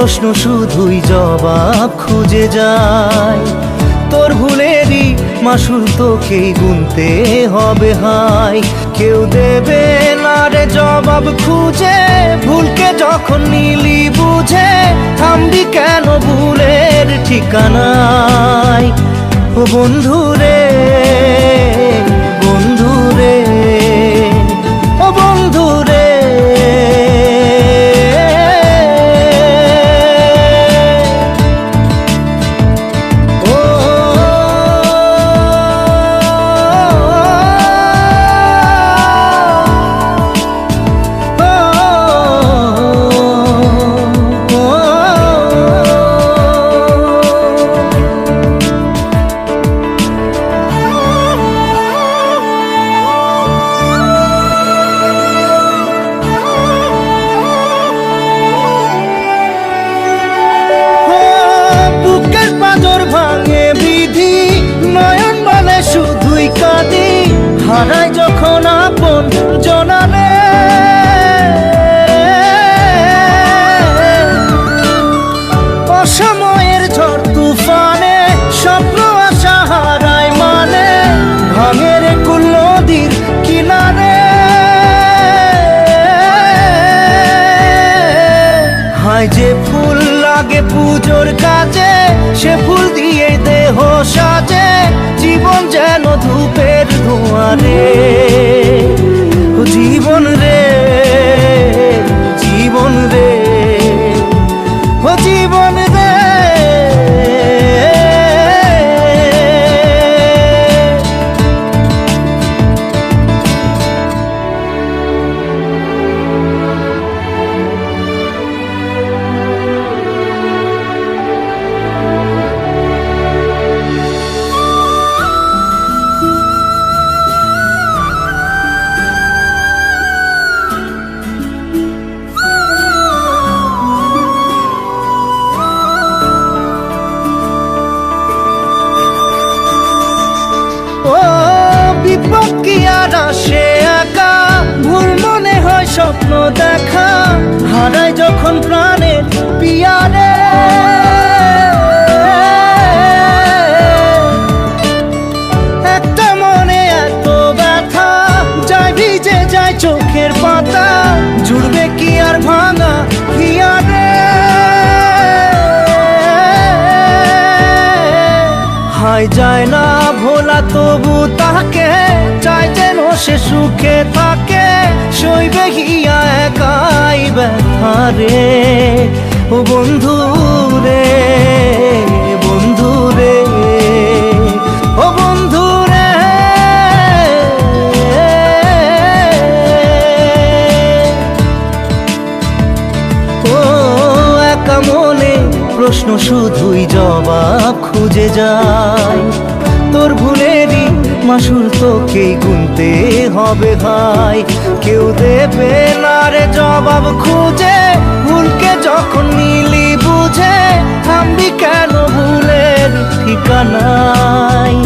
প্রশ্ন শুধুই জবাব খুঁজে যায়। তোর ভুলেরই মাসুল তোকেই গুনতে হবে হাই। কেউ দেবে না রে জবাব খুঁজে, ভুলকে যখন নিলি বুঝে থামবি কেন ভুলের ঠিকানায়। ও বন্ধু রে, বন্ধু রে, ও বন্ধু রে। হারাই যখন আপন জনালে, অসময়ের ঝড় তুফানে স্বপ্ন আশা হারাই মানে, ভাঙের কুল নদীর কিনারে। হায় যে ফুল লাগে পুজোর কাজে, সে ফুল দিয়ে দেহ সাজে, জীবন যেন ধূপের ধোঁয়ারে। ও জীবন রে, জীবন রে, ও জীবন রে। বিপদ কি আর আসে একা, ভুল মনে হয় স্বপ্ন দেখা, হারায় যখন প্রাণের পিয়ারে। একটা মনে এত ব্যথা, যায় ভিজে যায় চোখের পাতা, জুড়বে কি আর ভাঙা হিয়ারে। হায় যায় না ভোলা তবু তাকে, চাই যেন সে সুখে থাকে, সইবে হিয়া একাই ব্যথা রে। ও বন্ধু রে, বন্ধু রে, ও বন্ধু রে। ও একা মনে প্রশ্ন শুধুই জবাব খুঁজে যায়। তোর ভুলেরই মাসুল তোকেই গুনতে হবে ভাই। কেউ দেবে না রে জবাব খুঁজে, ভুলকে যখন নিলি বুঝে থামবি কেন ভুলের ঠিকানায়।